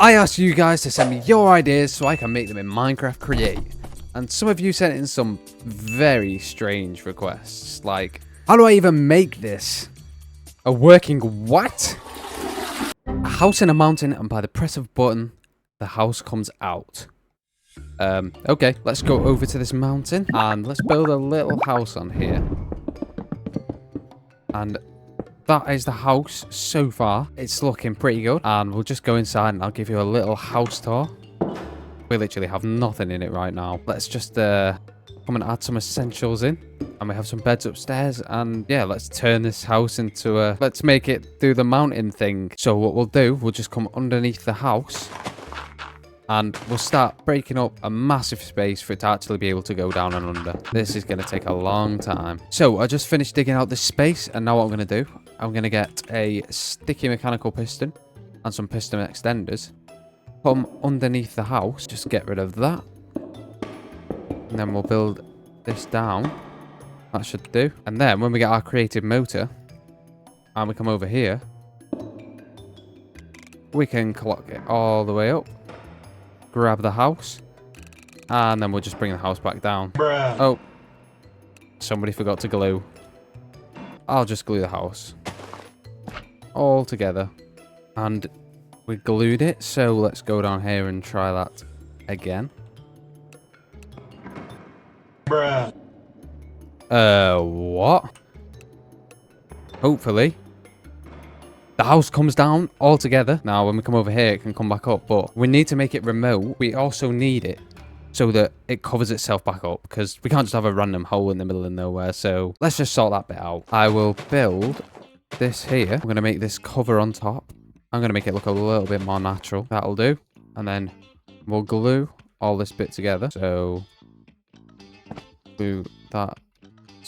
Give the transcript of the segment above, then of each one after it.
I asked you guys to send me your ideas so I can make them in Minecraft Create. And some of you sent in some very strange requests, like, how do I even make this? A working what? A house in a mountain, and by the press of a button, the house comes out. Okay, let's go over to this mountain, and let's build a little house on here. And that is the house so far. It's looking pretty good. And we'll just go inside and I'll give you a little house tour. We literally have nothing in it right now. Let's just come and add some essentials in. And we have some beds upstairs. And yeah, let's turn this house into a... Let's make it do the mountain thing. So what we'll do, we'll just come underneath the house. And we'll start breaking up a massive space for it to actually be able to go down and under. This is going to take a long time. So I just finished digging out this space. And now what I'm going to do, I'm going to get a sticky mechanical piston and some piston extenders. Put them underneath the house. Just get rid of that. And then we'll build this down. That should do. And then when we get our creative motor and we come over here, we can clock it all the way up. Grab the house, and then we'll just bring the house back down. Bruh. Oh, somebody forgot to glue. I'll just glue the house all together, and we glued it. So let's go down here and try that again. Bruh. What? Hopefully the house comes down all together. Now, when we come over here, it can come back up. But we need to make it remote. We also need it so that it covers itself back up. Because we can't just have a random hole in the middle of nowhere. So let's just sort that bit out. I will build this here. I'm going to make this cover on top. I'm going to make it look a little bit more natural. That'll do. And then we'll glue all this bit together. So glue that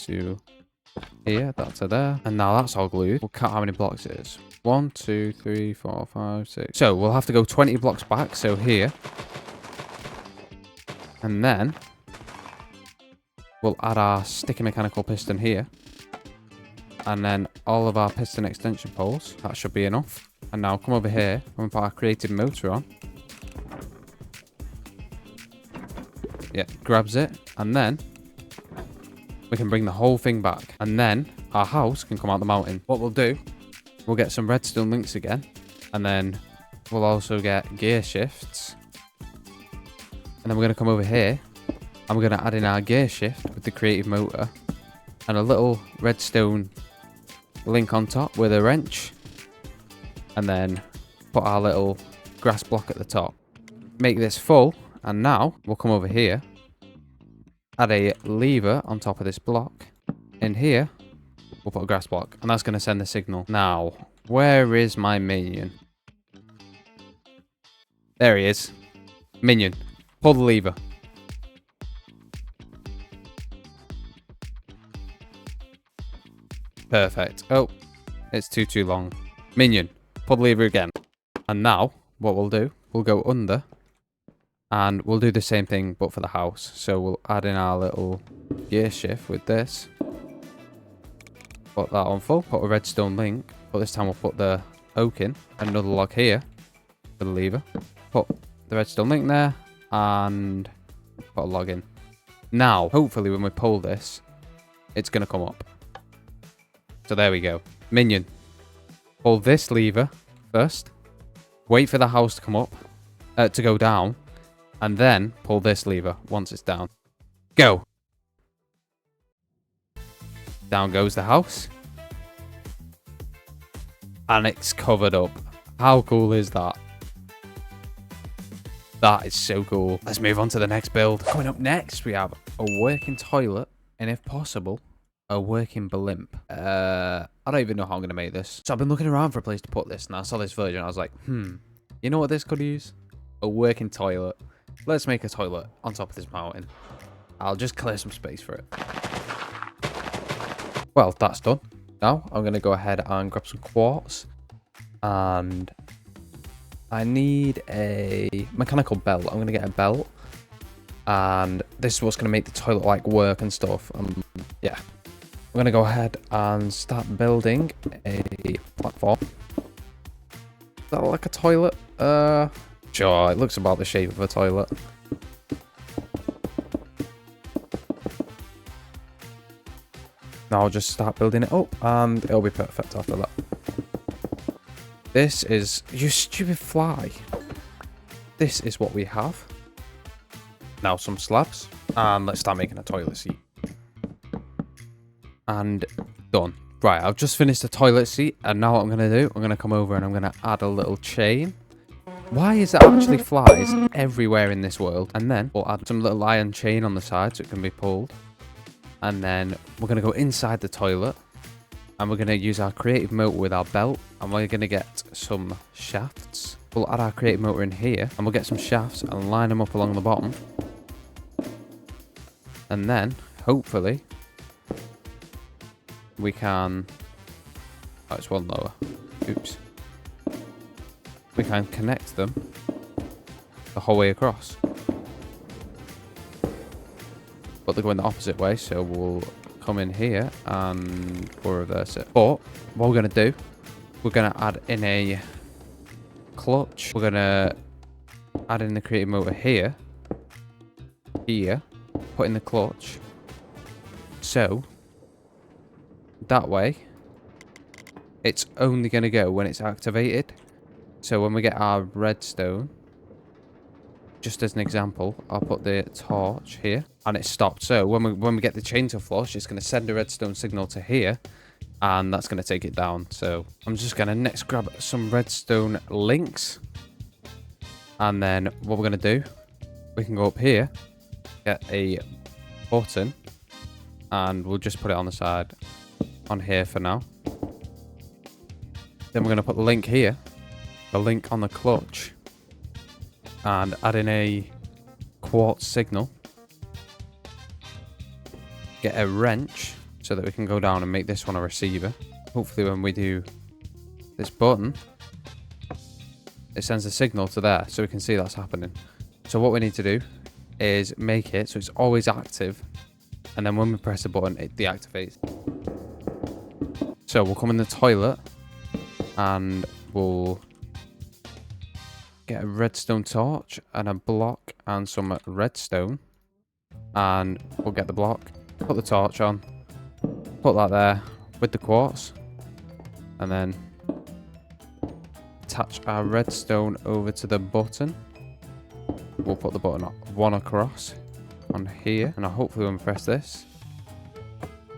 to here. That's to there. And now that's all glued. We'll count how many blocks it is. 1, 2, 3, 4, 5, 6. So we'll have to go 20 blocks back. So here. And then we'll add our sticky mechanical piston here. And then all of our piston extension poles. That should be enough. And now come over here. When we put our creative motor on. Yeah, grabs it. And then we can bring the whole thing back. And then our house can come out the mountain. What we'll do, we'll get some redstone links again. And then we'll also get gear shifts. And then we're going to come over here. And we're going to add in our gear shift with the creative motor. And a little redstone link on top with a wrench. And then put our little grass block at the top. Make this full. And now we'll come over here. Add a lever on top of this block. In here, we'll put a grass block. And that's going to send the signal. Now, where is my minion? There he is. Minion. Pull the lever. Perfect. Oh, it's too long. Minion. Pull the lever again. And now, what we'll do, we'll go under. And we'll do the same thing, but for the house. So we'll add in our little gear shift with this. Put that on full. Put a redstone link. But this time we'll put the oak in. Another log here for the lever. Put the redstone link there. And put a log in. Now, hopefully when we pull this, it's going to come up. So there we go. Minion. Pull this lever first. Wait for the house to come up. To go down. And then pull this lever once it's down. Go. Down goes the house. And it's covered up. How cool is that? That is so cool. Let's move on to the next build. Coming up next, we have a working toilet. And if possible, a working blimp. I don't even know how I'm going to make this. So I've been looking around for a place to put this. And I saw this version. I was like, you know what this could use? A working toilet. Let's make a toilet on top of this mountain. I'll just clear some space for it. Well, that's done. Now, I'm going to go ahead and grab some quartz. And I need a mechanical belt. I'm going to get a belt. And this is what's going to make the toilet like work and stuff. Yeah. I'm going to go ahead and start building a platform. Is that like a toilet? Sure, it looks about the shape of a toilet. Now I'll just start building it up and it'll be perfect after that. This is... You stupid fly. This is what we have. Now some slabs. And let's start making a toilet seat. And done. Right, I've just finished the toilet seat. And now what I'm going to do, I'm going to come over and I'm going to add a little chain. Why is there actually flies everywhere in this world? And then we'll add some little iron chain on the side so it can be pulled. And then we're going to go inside the toilet. And we're going to use our creative motor with our belt. And we're going to get some shafts. We'll add our creative motor in here. And we'll get some shafts and line them up along the bottom. And then, hopefully, we can... Oh, it's one lower. Oops. We can connect them the whole way across. But they're going the opposite way, so we'll come in here and we'll reverse it. But what we're going to do, we're going to add in a clutch. We're going to add in the creative motor here, put in the clutch. So that way, it's only going to go when it's activated. So when we get our redstone, just as an example, I'll put the torch here and it stopped. So when we get the chain to flush, it's going to send a redstone signal to here and that's going to take it down. So I'm just going to next grab some redstone links. And then what we're going to do, we can go up here, get a button and we'll just put it on the side on here for now. Then we're going to put the link here, the link on the clutch, and add in a quartz signal. Get a wrench so that we can go down and make this one a receiver. Hopefully when we do this button, it sends a signal to there so we can see that's happening. So what we need to do is make it so it's always active, and then when we press the button it deactivates. So we'll come in the toilet and we'll get a redstone torch and a block and some redstone, and we'll get the block, put the torch on, put that there with the quartz, and then attach our redstone over to the button. We'll put the button one across on here, and hopefully when we press this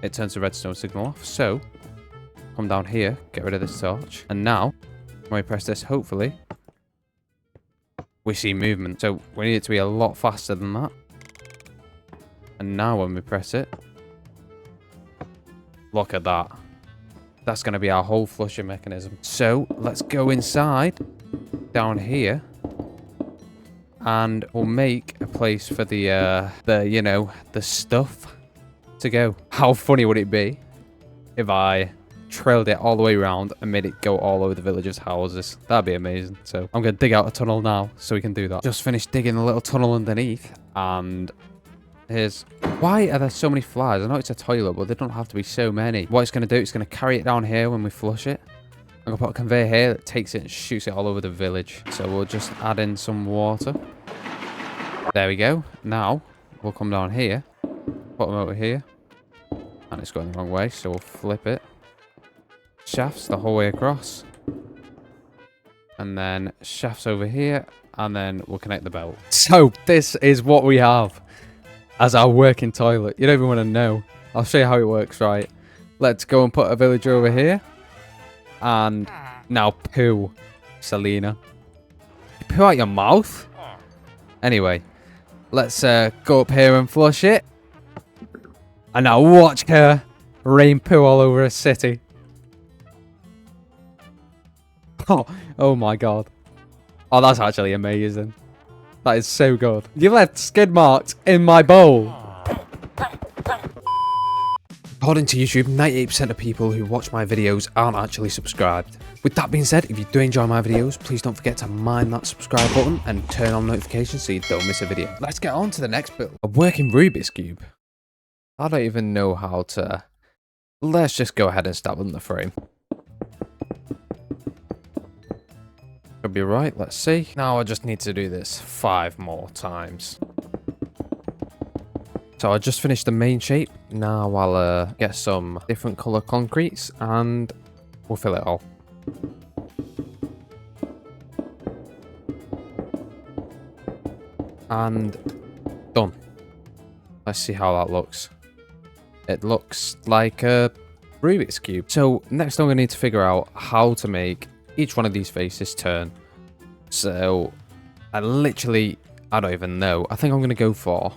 it turns the redstone signal off. So come down here, get rid of this torch, and now when we press this, hopefully we see movement. So we need it to be a lot faster than that. And now when we press it, look at that. That's going to be our whole flushing mechanism. So let's go inside down here and we'll make a place for the stuff to go. How funny would it be if I trailed it all the way around and made it go all over the villagers' houses? That'd be amazing. So I'm going to dig out a tunnel now so we can do that. Just finished digging a little tunnel underneath, and here's... Why are there so many flies? I know it's a toilet, but they don't have to be so many. What it's going to do, it's going to carry it down here when we flush it. I'm going to put a conveyor here that takes it and shoots it all over the village. So we'll just add in some water. There we go. Now we'll come down here, put them over here, and it's going the wrong way, so we'll flip it. Shafts the whole way across, and then shafts over here, and then we'll connect the belt. So this is what we have as our working toilet. You don't even want to know. I'll show you how it works. Right, let's go and put a villager over here, and now poo, Selena. You poo out your mouth. Anyway, let's go up here and flush it, and now watch her rain poo all over a city. Oh my god. Oh, that's actually amazing. That is so good. You left skid marks in my bowl. According to YouTube, 98% of people who watch my videos aren't actually subscribed. With that being said, if you do enjoy my videos, please don't forget to mind that subscribe button and turn on notifications so you don't miss a video. Let's get on to the next build. A working Rubiks Cube. I don't even know how to... Let's just go ahead and start building the frame. Could be right. Let's see. Now I just need to do this 5 more times. So I just finished the main shape. Now I'll get some different color concretes and we'll fill it all. And done. Let's see how that looks. It looks like a Rubiks Cube. So next I'm going to need to figure out how to make each one of these faces turn. So I don't even know. I think I'm going to go for,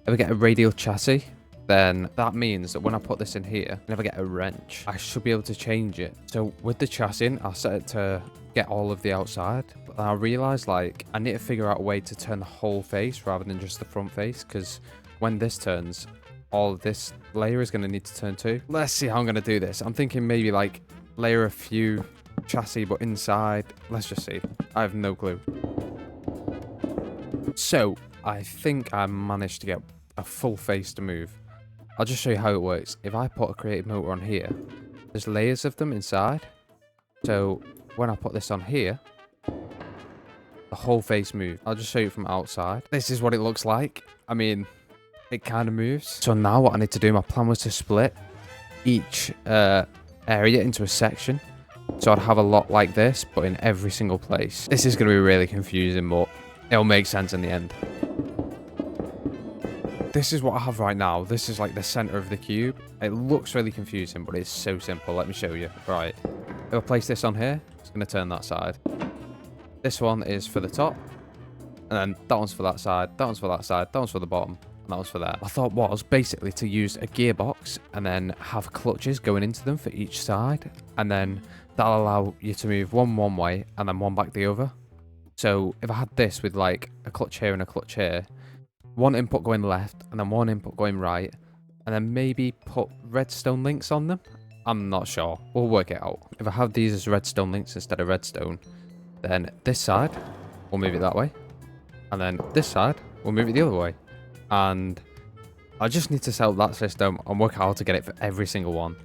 if I get a radial chassis, then that means that when I put this in here, and if I get a wrench, I should be able to change it. So with the chassis, I'll set it to get all of the outside. But then I realized, like, I need to figure out a way to turn the whole face rather than just the front face, because when this turns, all of this layer is going to need to turn too. Let's see how I'm going to do this. I'm thinking maybe, like, layer a few chassis, but inside. Let's just see. I have no clue. So I think I managed to get a full face to move. I'll just show you how it works. If I put a creative motor on here, there's layers of them inside. So when I put this on here, the whole face moves. I'll just show you from outside. This is what it looks like. I mean, it kind of moves. So now what I need to do, my plan was to split each area into a section. So I'd have a lot like this, but in every single place. This is going to be really confusing, but it'll make sense in the end. This is what I have right now. This is like the center of the cube. It looks really confusing, but it's so simple. Let me show you. Right. If I place this on here, it's going to turn that side. This one is for the top. And then that one's for that side. That one's for that side. That one's for the bottom. And that one's for that. My thought was basically to use a gearbox and then have clutches going into them for each side. And then that'll allow you to move one way and then one back the other. So if I had this with like a clutch here and a clutch here, one input going left and then one input going right, and then maybe put redstone links on them. I'm not sure. We'll work it out. If I have these as redstone links instead of redstone, then this side, we'll move it that way. And then this side, we'll move it the other way. And I just need to set up that system and work out how to get it for every single one.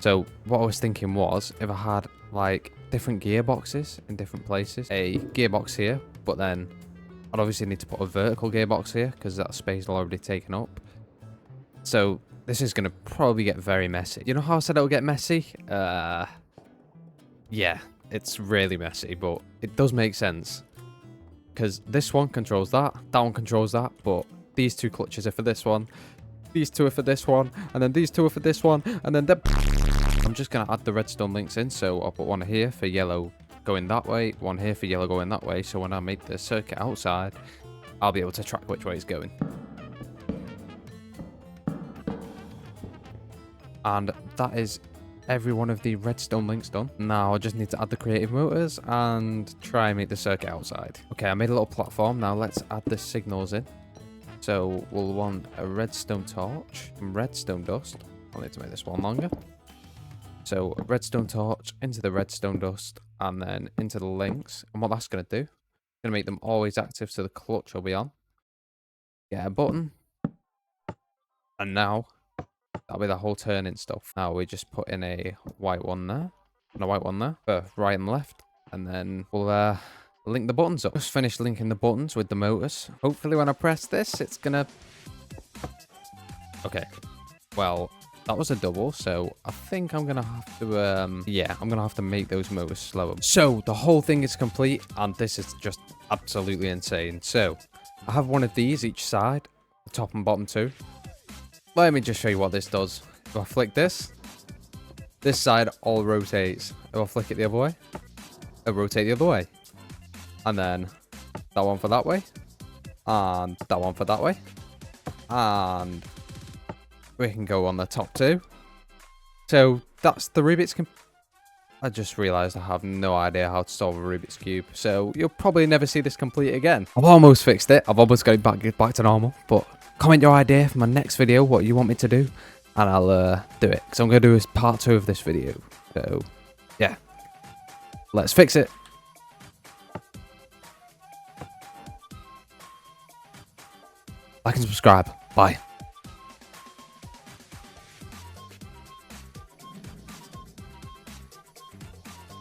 So what I was thinking was, if I had like different gearboxes in different places, a gearbox here, but then I'd obviously need to put a vertical gearbox here because that space is already taken up. So this is going to probably get very messy. You know how I said it'll get messy? Yeah, it's really messy, but it does make sense. Because this one controls that one controls that, but these two clutches are for this one, these two are for this one, and then these two are for this one, and then I'm just going to add the redstone links in, so I'll put one here for yellow going that way, one here for yellow going that way, so when I make the circuit outside, I'll be able to track which way it's going. And that is every one of the redstone links done. Now I just need to add the creative motors and try and make the circuit outside. Okay, I made a little platform. Now let's add the signals in. So we'll want a redstone torch and redstone dust. I'll need to make this one longer. So redstone torch into the redstone dust and then into the links. And what that's going to do, going to make them always active so the clutch will be on. Get a button. And now that'll be the whole turning stuff. Now we just put in a white one there and a white one there for right and left. And then we'll link the buttons up. Just finished linking the buttons with the motors. Hopefully when I press this, it's going to... Okay. Well, that was a double, so I think I'm going to have to, yeah, I'm going to have to make those motors slower. So the whole thing is complete, and this is just absolutely insane. So I have one of these each side, the top and bottom two. Let me just show you what this does. If I flick this side all rotates. If I flick it the other way, it'll rotate the other way. And then that one for that way, and that one for that way. And we can go on the top two. So that's the Rubiks Cube. I just realized I have no idea how to solve a Rubiks Cube. So you'll probably never see this complete again. I've almost fixed it. I've almost got it back to normal. But comment your idea for my next video, what you want me to do. And I'll do it. Because I'm going to do part 2 of this video. So yeah, let's fix it. Like and subscribe. Bye.